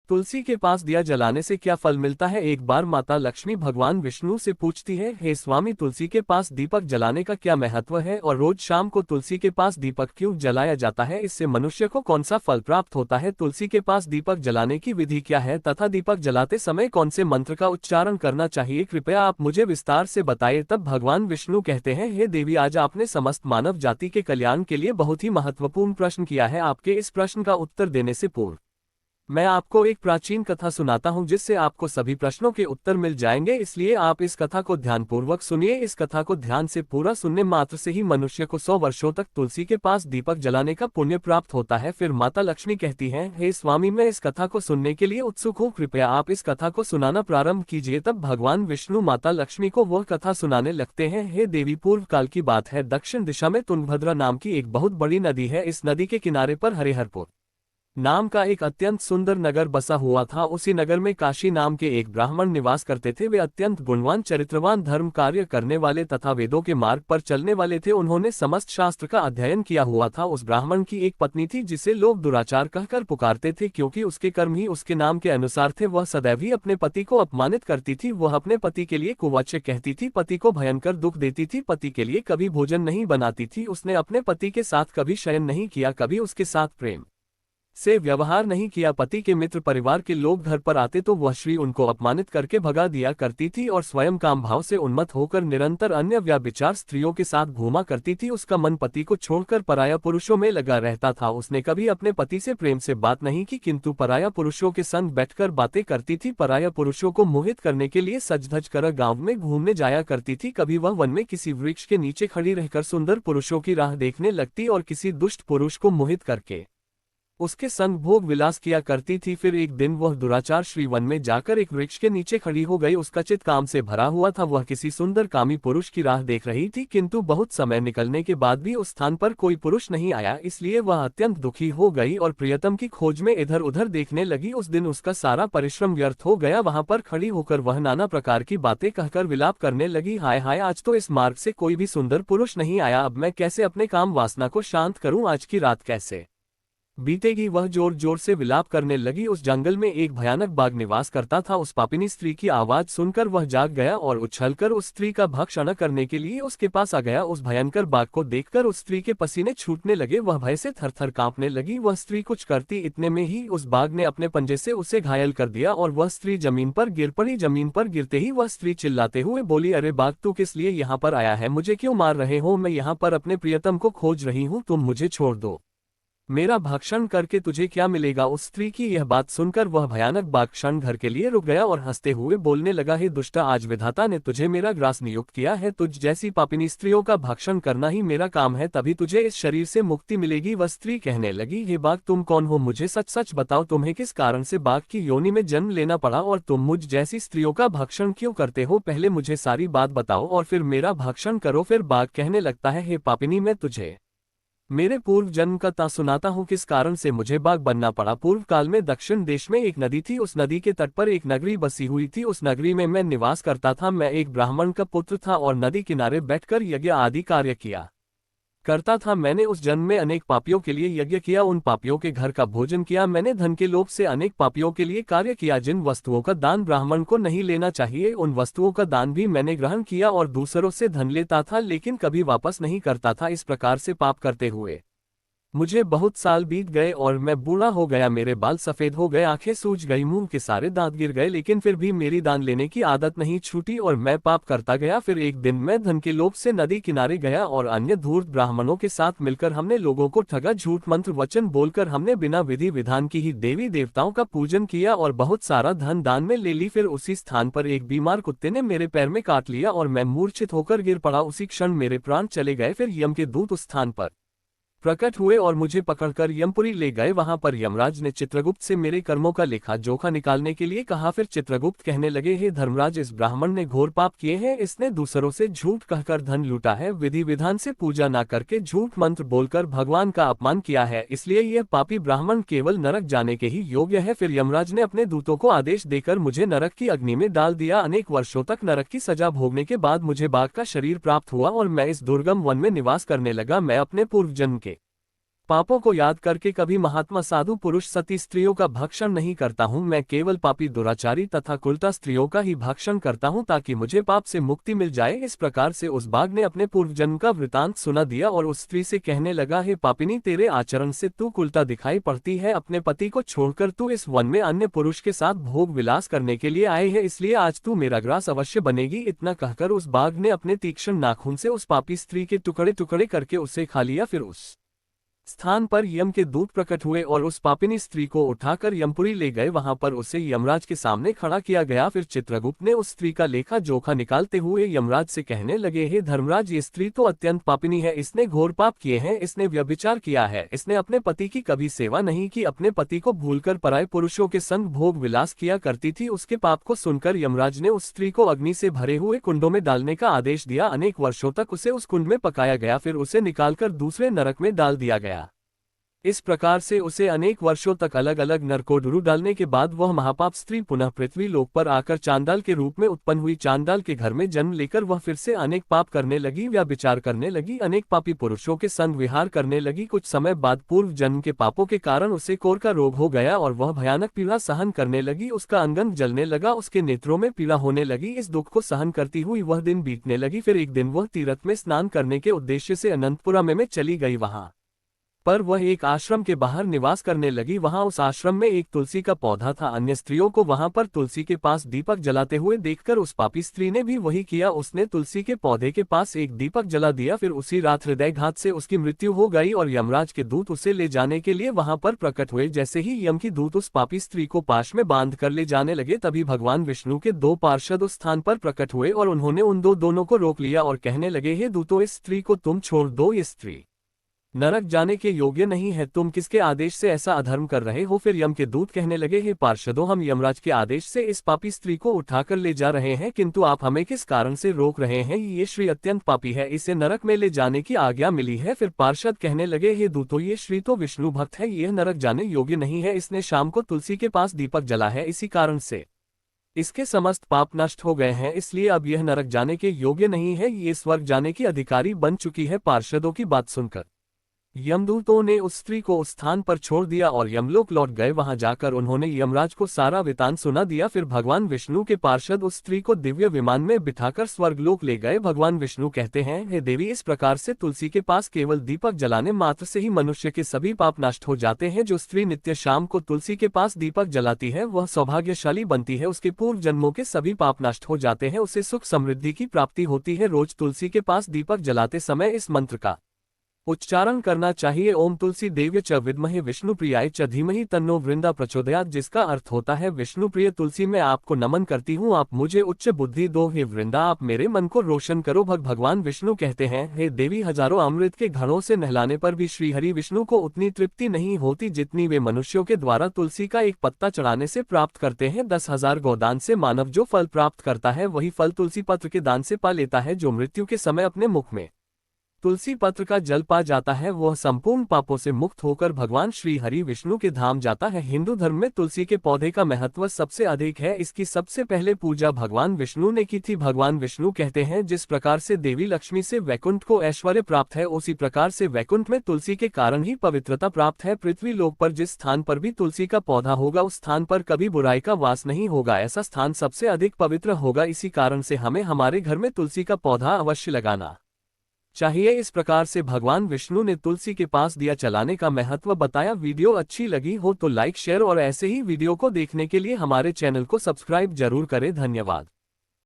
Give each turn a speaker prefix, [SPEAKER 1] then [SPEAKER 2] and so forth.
[SPEAKER 1] तुलसी के पास दिया जलाने से क्या फल मिलता है? एक बार माता लक्ष्मी भगवान विष्णु से पूछती है, हे स्वामी, तुलसी के पास दीपक जलाने का क्या महत्व है और रोज शाम को तुलसी के पास दीपक क्यों जलाया जाता है? इससे मनुष्य को कौन सा फल प्राप्त होता है? तुलसी के पास दीपक जलाने की विधि क्या है तथा दीपक जलाते समय कौन से मंत्र का उच्चारण करना चाहिए? कृपया आप मुझे विस्तार से बताइए। तब भगवान विष्णु कहते हैं, हे देवी, आज आपने समस्त मानव जाति के कल्याण के लिए बहुत ही महत्वपूर्ण प्रश्न किया है। आपके इस प्रश्न का उत्तर देने से पूर्व मैं आपको एक प्राचीन कथा सुनाता हूं, जिससे आपको सभी प्रश्नों के उत्तर मिल जाएंगे, इसलिए आप इस कथा को ध्यानपूर्वक सुनिए। इस कथा को ध्यान से पूरा सुनने मात्र से ही मनुष्य को 100 वर्षों तक तुलसी के पास दीपक जलाने का पुण्य प्राप्त होता है। फिर माता लक्ष्मी कहती हैं, हे स्वामी, मैं इस कथा को सुनने के लिए उत्सुक हूँ, कृपया आप इस कथा को सुनाना प्रारंभ कीजिए। तब भगवान विष्णु माता लक्ष्मी को वह कथा सुनाने लगते हैं। हे देवी, पूर्व काल की बात है, दक्षिण दिशा में तुंगभद्रा नाम की एक बहुत बड़ी नदी है। इस नदी के किनारे पर हरिहरपुर नाम का एक अत्यंत सुंदर नगर बसा हुआ था। उसी नगर में काशी नाम के एक ब्राह्मण निवास करते थे। वे अत्यंत गुणवान, चरित्रवान, धर्म कार्य करने वाले तथा वेदों के मार्ग पर चलने वाले थे। उन्होंने समस्त शास्त्र का अध्ययन किया हुआ था। उस ब्राह्मण की एक पत्नी थी, जिसे लोग दुराचार कहकर पुकारते थे, क्योंकि उसके कर्म ही उसके नाम के अनुसार थे। वह सदैव ही अपने पति को अपमानित करती थी। वह अपने पति के लिए कुवाच्य कहती थी, पति को भयंकर दुख देती थी, पति के लिए कभी भोजन नहीं बनाती थी। उसने अपने पति के साथ कभी शयन नहीं किया, कभी उसके साथ प्रेम से व्यवहार नहीं किया। पति के मित्र परिवार के लोग घर पर आते तो वह श्री उनको अपमानित करके भगा दिया करती थी और स्वयं काम भाव से उन्मत्त होकर निरंतर अन्य व्यभिचार स्त्रियों के साथ घूमा करती थी। उसका मन पति को छोड़कर पराया पुरुषों में लगा रहता था। उसने कभी अपने पति से प्रेम से बात नहीं की, किंतु पराया पुरुषों के संग बैठकर बातें करती थी। पराया पुरुषों को मोहित करने के लिए सज धज कर गाँव में घूमने जाया करती थी। कभी वह वन में किसी वृक्ष के नीचे खड़ी रहकर सुंदर पुरुषों की राह देखने लगती और किसी दुष्ट पुरुष को मोहित करके उसके संग भोग विलास किया करती थी। फिर एक दिन वह दुराचार श्री वन में जाकर एक वृक्ष के नीचे खड़ी हो गई। उसका चित्त काम से भरा हुआ था। वह किसी सुंदर कामी पुरुष की राह देख रही थी, किंतु बहुत समय निकलने के बाद भी उस स्थान पर कोई पुरुष नहीं आया। इसलिए वह अत्यंत दुखी हो गई और प्रियतम की खोज में इधर उधर देखने लगी। उस दिन उसका सारा परिश्रम व्यर्थ हो गया। वहां पर खड़ी होकर वह नाना प्रकार की बातें कहकर विलाप करने लगी, हाय हाय, आज तो इस मार्ग से कोई भी सुंदर पुरुष नहीं आया। अब मैं कैसे अपने काम वासना को शांत करूं? आज की रात कैसे बीतेगी? वह जोर जोर से विलाप करने लगी। उस जंगल में एक भयानक बाघ निवास करता था। उस पापिनी स्त्री की आवाज सुनकर वह जाग गया और उछलकर उस स्त्री का भक्षण करने के लिए उसके पास आ गया। उस भयंकर बाघ को देखकर उस स्त्री के पसीने छूटने लगे। वह भय से थरथर कांपने लगी। वह स्त्री कुछ करती इतने में ही उस बाघ ने अपने पंजे से उसे घायल कर दिया और वह स्त्री जमीन पर गिर पड़ी। जमीन पर गिरते ही वह स्त्री चिल्लाते हुए बोली, अरे बाघ, तू किस लिए यहाँ पर आया है? मुझे क्यों मार रहे हो? मैं यहाँ पर अपने प्रियतम को खोज रही हूँ, तुम मुझे छोड़ दो। मेरा भक्षण करके तुझे क्या मिलेगा? उस स्त्री की यह बात सुनकर वह भयानक बाघ क्षण भर के लिए रुक गया और हंसते हुए बोलने लगा, हे दुष्टा, आज विधाता ने तुझे मेरा ग्रास नियुक्त किया है। तुझ जैसी पापिनी स्त्रियों का भक्षण करना ही मेरा काम है, तभी तुझे इस शरीर से मुक्ति मिलेगी। वह स्त्री कहने लगी, हे बाघ, तुम कौन हो? मुझे सच सच बताओ, तुम्हें किस कारण से बाघ की योनि में जन्म लेना पड़ा और तुम मुझ जैसी स्त्रियों का भक्षण क्यों करते हो? पहले मुझे सारी बात बताओ और फिर मेरा भक्षण करो। फिर बाघ कहने लगता है, हे पापिनी, मैं तुझे मेरे पूर्व जन्म का ता सुनाता हूँ, किस कारण से मुझे बाघ बनना पड़ा। पूर्व काल में दक्षिण देश में एक नदी थी। उस नदी के तट पर एक नगरी बसी हुई थी। उस नगरी में मैं निवास करता था। मैं एक ब्राह्मण का पुत्र था और नदी किनारे बैठकर यज्ञ आदि कार्य किया करता था। मैंने उस जन्म में अनेक पापियों के लिए यज्ञ किया, उन पापियों के घर का भोजन किया। मैंने धन के लोभ से अनेक पापियों के लिए कार्य किया। जिन वस्तुओं का दान ब्राह्मण को नहीं लेना चाहिए, उन वस्तुओं का दान भी मैंने ग्रहण किया और दूसरों से धन लेता था, लेकिन कभी वापस नहीं करता था। इस प्रकार से पाप करते हुए मुझे बहुत साल बीत गए और मैं बूढ़ा हो गया। मेरे बाल सफेद हो गए, आंखें सूज गई, मुंह के सारे दांत गिर गए, लेकिन फिर भी मेरी दान लेने की आदत नहीं छूटी और मैं पाप करता गया। फिर एक दिन मैं धन के लोभ से नदी किनारे गया और अन्य धूर्त ब्राह्मणों के साथ मिलकर हमने लोगों को ठगा। झूठ मंत्र वचन बोलकर हमने बिना विधि विधान की ही देवी देवताओं का पूजन किया और बहुत सारा धन दान में ले ली। फिर उसी स्थान पर एक बीमार कुत्ते ने मेरे पैर में काट लिया और मैं मूर्छित होकर गिर पड़ा। उसी क्षण मेरे प्राण चले गए। फिर यम के दूत उस स्थान पर प्रकट हुए और मुझे पकड़कर यमपुरी ले गए। वहां पर यमराज ने चित्रगुप्त से मेरे कर्मों का लेखा जोखा निकालने के लिए कहा। फिर चित्रगुप्त कहने लगे, हे धर्मराज, इस ब्राह्मण ने घोर पाप किए हैं। इसने दूसरों से झूठ कहकर धन लूटा है, विधि विधान से पूजा न करके झूठ मंत्र बोलकर भगवान का अपमान किया है, इसलिए यह पापी ब्राह्मण केवल नरक जाने के ही योग्य है। फिर यमराज ने अपने दूतों को आदेश देकर मुझे नरक की अग्नि में डाल दिया। अनेक वर्षों तक नरक की सजा भोगने के बाद मुझे बाघ का शरीर प्राप्त हुआ और मैं इस दुर्गम वन में निवास करने लगा। मैं अपने पूर्व जन्म के पापों को याद करके कभी महात्मा साधु पुरुष सती स्त्रियों का भक्षण नहीं करता हूँ। मैं केवल पापी दुराचारी तथा कुलटा स्त्रियों का ही भक्षण करता हूँ ताकि मुझे पाप से मुक्ति मिल जाए। इस प्रकार से उस बाघ ने अपने पूर्व जन्म का वृतांत सुना दिया और उस स्त्री से कहने लगा, हे पापिनी, तेरे आचरण से तू कुलटा दिखाई पड़ती है। अपने पति को छोड़कर तू इस वन में अन्य पुरुष के साथ भोग विलास करने के लिए आई है, इसलिए आज तू मेरा ग्रास अवश्य बनेगी। इतना कहकर उस बाघ ने अपने तीक्ष्ण नाखून से उस पापी स्त्री के टुकड़े टुकड़े करके उसे खा लिया। फिर उस स्थान पर यम के दूत प्रकट हुए और उस पापिनी स्त्री को उठाकर यमपुरी ले गए। वहां पर उसे यमराज के सामने खड़ा किया गया। फिर चित्रगुप्त ने उस स्त्री का लेखा जोखा निकालते हुए यमराज से कहने लगे, हे धर्मराज, ये स्त्री तो अत्यंत पापिनी है। इसने घोर पाप किए हैं, इसने व्यभिचार किया है, इसने अपने पति की कभी सेवा नहीं की, अपने पति को भूलकर पराये पुरुषों के संग भोग विलास किया करती थी। उसके पाप को सुनकर यमराज ने उस स्त्री को अग्नि से भरे हुए कुंडों में डालने का आदेश दिया। अनेक वर्षों तक उसे उस कुंड में पकाया गया, फिर उसे निकालकर दूसरे नरक में डाल दिया गया। इस प्रकार से उसे अनेक वर्षों तक अलग अलग नरकोदरु डालने के बाद वह महापाप स्त्री पुनः पृथ्वी लोक पर आकर चांडाल के रूप में उत्पन्न हुई। चांडाल के घर में जन्म लेकर वह फिर से अनेक पाप करने लगी, व्यभिचार करने लगी, अनेक पापी पुरुषों के संग विहार करने लगी। कुछ समय बाद पूर्व जन्म के पापों के कारण उसे कोर का रोग हो गया और वह भयानक पीड़ा सहन करने लगी। उसका अंगन जलने लगा, उसके नेत्रों में पीड़ा होने लगी। इस दुख को सहन करती हुई वह दिन बीतने लगी। फिर एक दिन वह तीर्थ में स्नान करने के उद्देश्य से अनंतपुरा में चली गई। वहां पर वह एक आश्रम के बाहर निवास करने लगी। वहां उस आश्रम में एक तुलसी का पौधा था। अन्य स्त्रियों को वहां पर तुलसी के पास दीपक जलाते हुए देखकर उस पापी स्त्री ने भी वही किया। उसने तुलसी के पौधे के पास एक दीपक जला दिया। फिर उसी रात हृदयघात से उसकी मृत्यु हो गई और यमराज के दूत उसे ले जाने के लिए वहां पर प्रकट हुए। जैसे ही यम की दूत उस पापी स्त्री को पाश में बांध कर ले जाने लगे, तभी भगवान विष्णु के दो पार्षद उस स्थान पर प्रकट हुए और उन्होंने उन दोनों को रोक लिया और कहने लगे, हे दूतों, इस स्त्री को तुम छोड़ दो, ये स्त्री नरक जाने के योग्य नहीं है। तुम किसके आदेश से ऐसा अधर्म कर रहे हो? फिर यम के दूत कहने लगे, हे पार्षदों, हम यमराज के आदेश से इस पापी स्त्री को उठाकर ले जा रहे हैं, किंतु आप हमें किस कारण से रोक रहे हैं? ये श्री अत्यंत पापी है, इसे नरक में ले जाने की आज्ञा मिली है। फिर पार्षद कहने लगे, हे दूतों, ये श्री तो विष्णु भक्त है, यह नरक जाने योग्य नहीं है। इसने शाम को तुलसी के पास दीपक जला है, इसी कारण से इसके समस्त पाप नष्ट हो गए हैं, इसलिए अब यह नरक जाने के योग्य नहीं है, ये स्वर्ग जाने की अधिकारी बन चुकी है। पार्षदों की बात सुनकर यमदूतों ने उस स्त्री को उस स्थान पर छोड़ दिया और यमलोक लौट गए। वहां जाकर उन्होंने यमराज को सारा वृतांत सुना दिया। फिर भगवान विष्णु के पार्षद उस स्त्री को दिव्य विमान में बिठाकर स्वर्गलोक ले गए। भगवान विष्णु कहते हैं, हे देवी, इस प्रकार से तुलसी के पास केवल दीपक जलाने मात्र से ही मनुष्य के सभी पाप नष्ट हो जाते हैं। जो स्त्री नित्य शाम को तुलसी के पास दीपक जलाती है वह सौभाग्यशाली बनती है, उसके पूर्व जन्मों के सभी पाप नष्ट हो जाते हैं, उसे सुख समृद्धि की प्राप्ति होती है। रोज तुलसी के पास दीपक जलाते समय इस मंत्र का उच्चारण करना चाहिए, ओम तुलसी देव्य च विद्महे विष्णुप्रियाय च धीमहि तन्नो वृंदा प्रचोदयात्, जिसका अर्थ होता है, विष्णुप्रिय तुलसी, मैं आपको नमन करती हूँ, आप मुझे उच्च बुद्धि दो, हे वृंदा, आप मेरे मन को रोशन करो। भगवान विष्णु कहते हैं, हे देवी, हजारों अमृत के घड़ों से नहलाने पर भी श्रीहरि विष्णु को उतनी तृप्ति नहीं होती जितनी वे मनुष्यों के द्वारा तुलसी का एक पत्ता चढ़ाने से प्राप्त करते हैं। 10,000 गोदान से मानव जो फल प्राप्त करता है वही फल तुलसी पत्र के दान से पा लेता है। जो मृत्यु के समय अपने मुख में तुलसी पत्र का जल पा जाता है वह संपूर्ण पापों से मुक्त होकर भगवान श्री हरि विष्णु के धाम जाता है। हिंदू धर्म में तुलसी के पौधे का महत्व सबसे अधिक है। इसकी सबसे पहले पूजा भगवान विष्णु ने की थी। भगवान विष्णु कहते हैं, जिस प्रकार से देवी लक्ष्मी से वैकुंठ को ऐश्वर्य प्राप्त है, उसी प्रकार से वैकुंठ में तुलसी के कारण ही पवित्रता प्राप्त है। पृथ्वी लोक पर जिस स्थान पर भी तुलसी का पौधा होगा उस स्थान पर कभी बुराई का वास नहीं होगा, ऐसा स्थान सबसे अधिक पवित्र होगा। इसी कारण से हमें हमारे घर में तुलसी का पौधा अवश्य लगाना चाहिए। इस प्रकार से भगवान विष्णु ने तुलसी के पास दिया चलाने का महत्व बताया। वीडियो अच्छी लगी हो तो लाइक शेयर और ऐसे ही वीडियो को देखने के लिए हमारे चैनल को सब्सक्राइब जरूर करें। धन्यवाद।